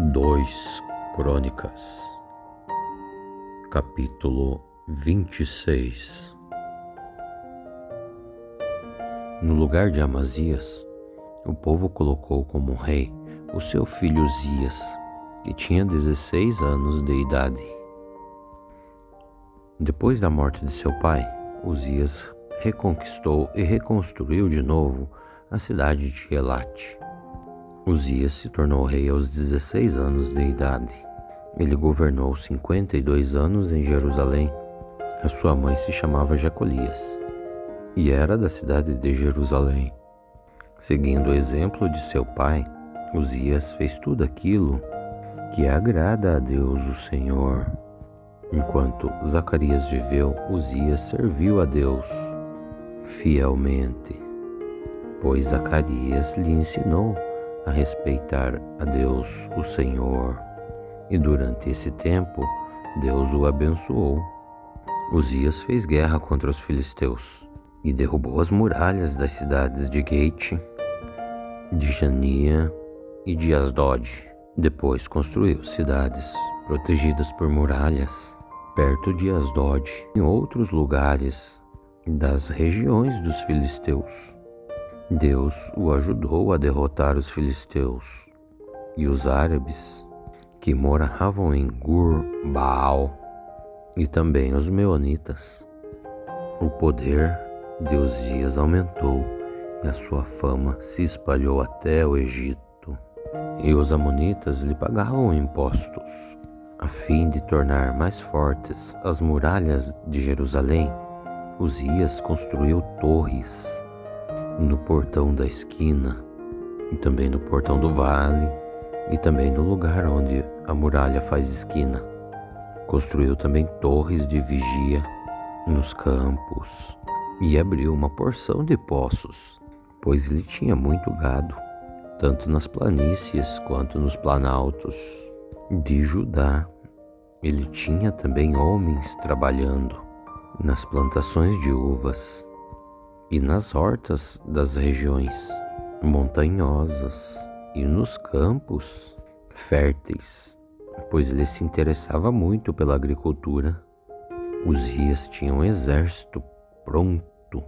2 Crônicas, capítulo 26. No lugar de Amazias, o povo colocou como rei o seu filho Uzias, que tinha 16 anos de idade. Depois da morte de seu pai, Uzias reconquistou e reconstruiu de novo a cidade de Elate. Uzias se tornou rei aos 16 anos de idade. Ele governou 52 anos em Jerusalém. A sua mãe se chamava Jecolias e era da cidade de Jerusalém. Seguindo o exemplo de seu pai, Uzias fez tudo aquilo que agrada a Deus, o Senhor. Enquanto Zacarias viveu, Uzias serviu a Deus fielmente, pois Zacarias lhe ensinou a respeitar a Deus, o Senhor. E durante esse tempo, Deus o abençoou. Uzias fez guerra contra os filisteus e derrubou as muralhas das cidades de Gate, de Jania e de Asdod. Depois construiu cidades protegidas por muralhas perto de Asdod, em outros lugares das regiões dos filisteus. Deus o ajudou a derrotar os filisteus e os árabes que moravam em Gur-Baal e também os meunitas. O poder de Uzias aumentou e a sua fama se espalhou até o Egito. E os amonitas lhe pagavam impostos. A fim de tornar mais fortes as muralhas de Jerusalém, Uzias construiu torres no portão da esquina, e também no portão do vale, e também no lugar onde a muralha faz esquina. Construiu também torres de vigia nos campos, e abriu uma porção de poços, pois ele tinha muito gado, tanto nas planícies quanto nos planaltos de Judá. Ele tinha também homens trabalhando nas plantações de uvas e nas hortas das regiões montanhosas e nos campos férteis, pois ele se interessava muito pela agricultura. Uzias tinha um exército pronto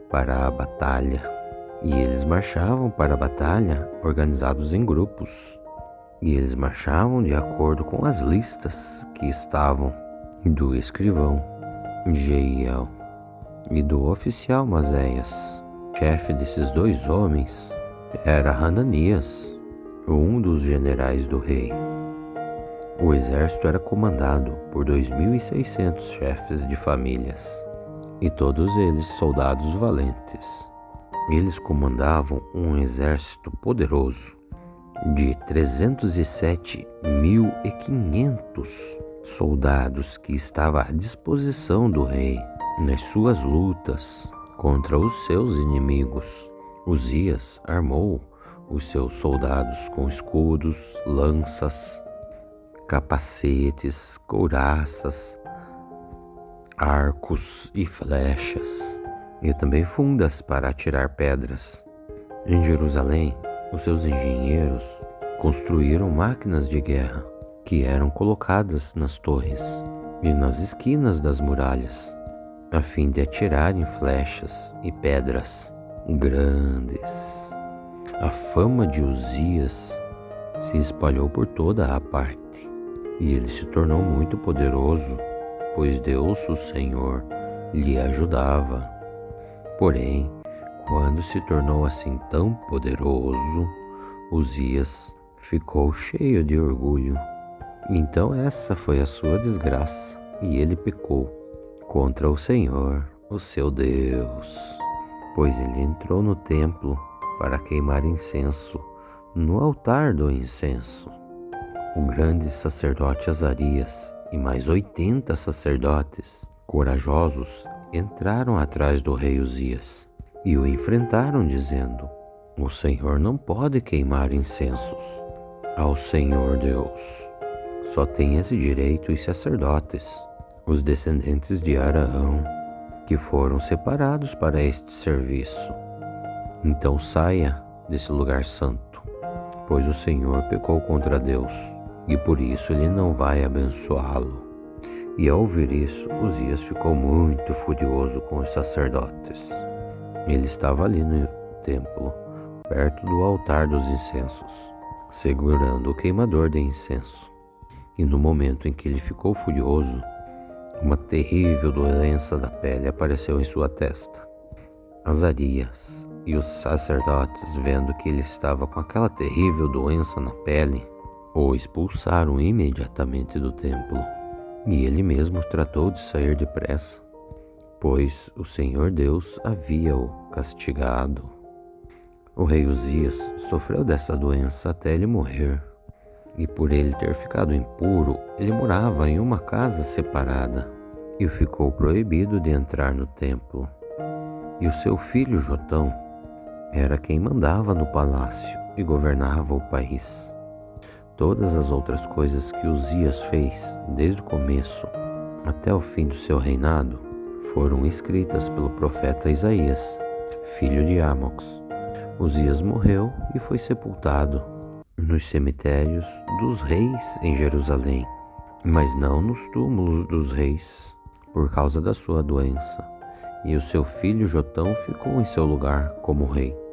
para a batalha, e eles marchavam para a batalha organizados em grupos, e eles marchavam de acordo com as listas que estavam do escrivão Jeiel e do oficial Maséias. Chefe desses dois homens era Hananias, um dos generais do rei. O exército era comandado por 2.600 chefes de famílias, e todos eles soldados valentes. Eles comandavam um exército poderoso de 307.500 soldados que estava à disposição do rei nas suas lutas contra os seus inimigos. Uzias armou os seus soldados com escudos, lanças, capacetes, couraças, arcos e flechas, e também fundas para atirar pedras. Em Jerusalém, os seus engenheiros construíram máquinas de guerra que eram colocadas nas torres e nas esquinas das muralhas, a fim de atirarem flechas e pedras grandes. A fama de Uzias se espalhou por toda a parte, e ele se tornou muito poderoso, pois Deus, o Senhor, lhe ajudava. Porém, quando se tornou assim tão poderoso, Uzias ficou cheio de orgulho. Então essa foi a sua desgraça, e ele pecou contra o Senhor, o seu Deus, pois ele entrou no templo para queimar incenso no altar do incenso. O grande sacerdote Azarias e mais 80 sacerdotes corajosos entraram atrás do rei Uzias e o enfrentaram, dizendo: o Senhor não pode queimar incensos ao Senhor Deus. Só tem esse direito os sacerdotes, os descendentes de Arão, que foram separados para este serviço. Então saia desse lugar santo, pois o Senhor pecou contra Deus. e por isso ele não vai abençoá-lo. E ao ouvir isso, Uzias ficou muito furioso com os sacerdotes. Ele estava ali no templo, perto do altar dos incensos, segurando o queimador de incenso. E no momento em que ele ficou furioso, uma terrível doença da pele apareceu em sua testa. Azarias e os sacerdotes, vendo que ele estava com aquela terrível doença na pele, o expulsaram imediatamente do templo. E ele mesmo tratou de sair depressa, pois o Senhor Deus havia-o castigado. O rei Uzias sofreu dessa doença até ele morrer, e por ele ter ficado impuro, ele morava em uma casa separada, e ficou proibido de entrar no templo. E o seu filho Jotão era quem mandava no palácio e governava o país. Todas as outras coisas que Uzias fez, desde o começo até o fim do seu reinado, foram escritas pelo profeta Isaías, filho de Amox. Uzias morreu e foi sepultado nos cemitérios dos reis em Jerusalém, mas não nos túmulos dos reis, por causa da sua doença, e o seu filho Jotão ficou em seu lugar como rei.